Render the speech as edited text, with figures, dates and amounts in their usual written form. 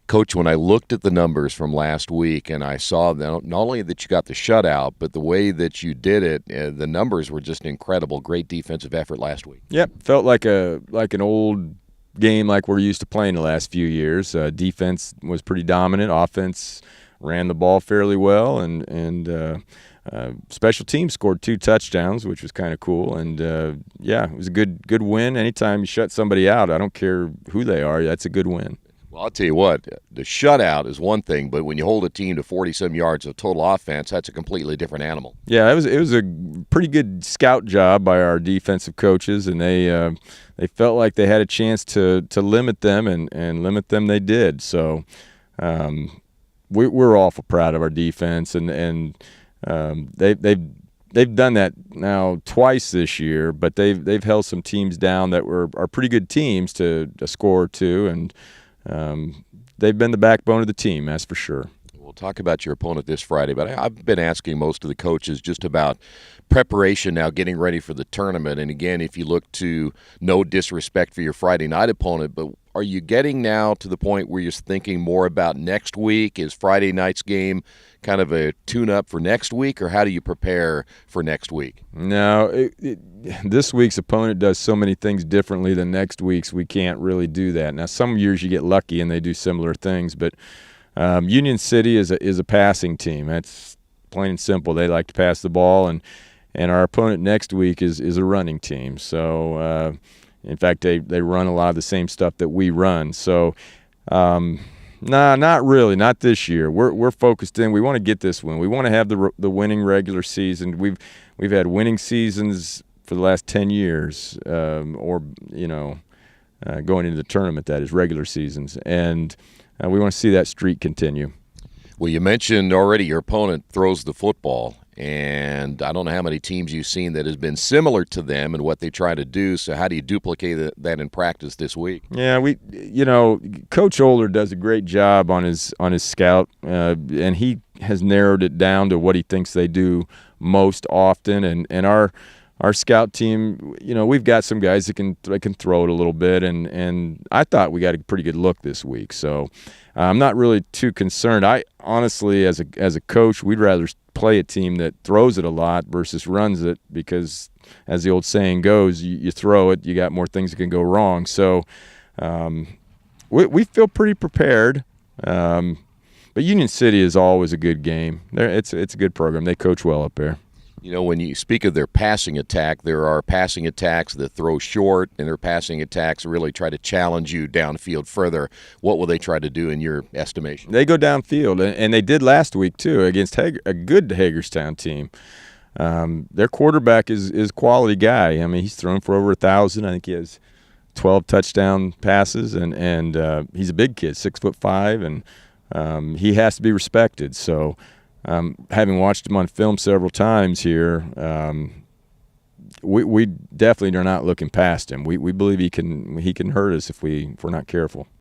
Coach, when I looked at the numbers from last week and I saw that not only that you got the shutout, but the way that you did it, the numbers were just incredible. Great defensive effort last week. Yep, felt like an old game like we're used to playing the last few years. Defense was pretty dominant. Offense ran the ball fairly well, and special teams scored 2 touchdowns, which was kind of cool. And yeah, it was a good win. Anytime you shut somebody out, I don't care who they are, that's a good win. Well, I'll tell you what, the shutout is one thing, but when you hold a team to 40-some yards of total offense, that's a completely different animal. Yeah, it was a pretty good scout job by our defensive coaches, and they felt like they had a chance to limit them, and limit them they did. So we're awful proud of our defense, and they've done that now twice this year, but they've held some teams down that are pretty good teams to score to, and they've been the backbone of the team, that's for sure. We'll talk about your opponent this Friday, but I've been asking most of the coaches just about preparation now, getting ready for the tournament. And again, if you look to no disrespect for your Friday night opponent, but are you getting now to the point where you're thinking more about next week? Is Friday night's game kind of a tune-up for next week, or how do you prepare for next week? No, this week's opponent does so many things differently than next week's. We can't really do that. Now, some years you get lucky and they do similar things, but Union City is a passing team. That's plain and simple. They like to pass the ball, and our opponent next week is a running team. So, in fact, they run a lot of the same stuff that we run. So, nah, not really, not this year. We're focused in. We want to get this win. We want to have the winning regular season. We've had winning seasons for the last 10 years, or going into the tournament, that is regular seasons, and we want to see that streak continue. Well, you mentioned already your opponent throws the football, and I don't know how many teams you've seen that has been similar to them and what they try to do. So how do you duplicate that in practice this week? Yeah, Coach Older does a great job on his scout, and he has narrowed it down to what he thinks they do most often. And our scout team, we've got some guys that can throw it a little bit, and I thought we got a pretty good look this week. So I'm not really too concerned. I honestly, as a coach, we'd rather play a team that throws it a lot versus runs it, because as the old saying goes, you throw it, you got more things that can go wrong. So we feel pretty prepared. But Union City is always a good game. It's a good program. They coach well up there. When you speak of their passing attack, there are passing attacks that throw short, and their passing attacks really try to challenge you downfield further. What will they try to do in your estimation? They go downfield, and they did last week too against a good Hagerstown team. Their quarterback is a quality guy. I mean, he's thrown for over 1,000. I think he has 12 touchdown passes, and he's a big kid, 6'5", and he has to be respected. So, having watched him on film several times here, we definitely are not looking past him. We believe he can hurt us if we're not careful.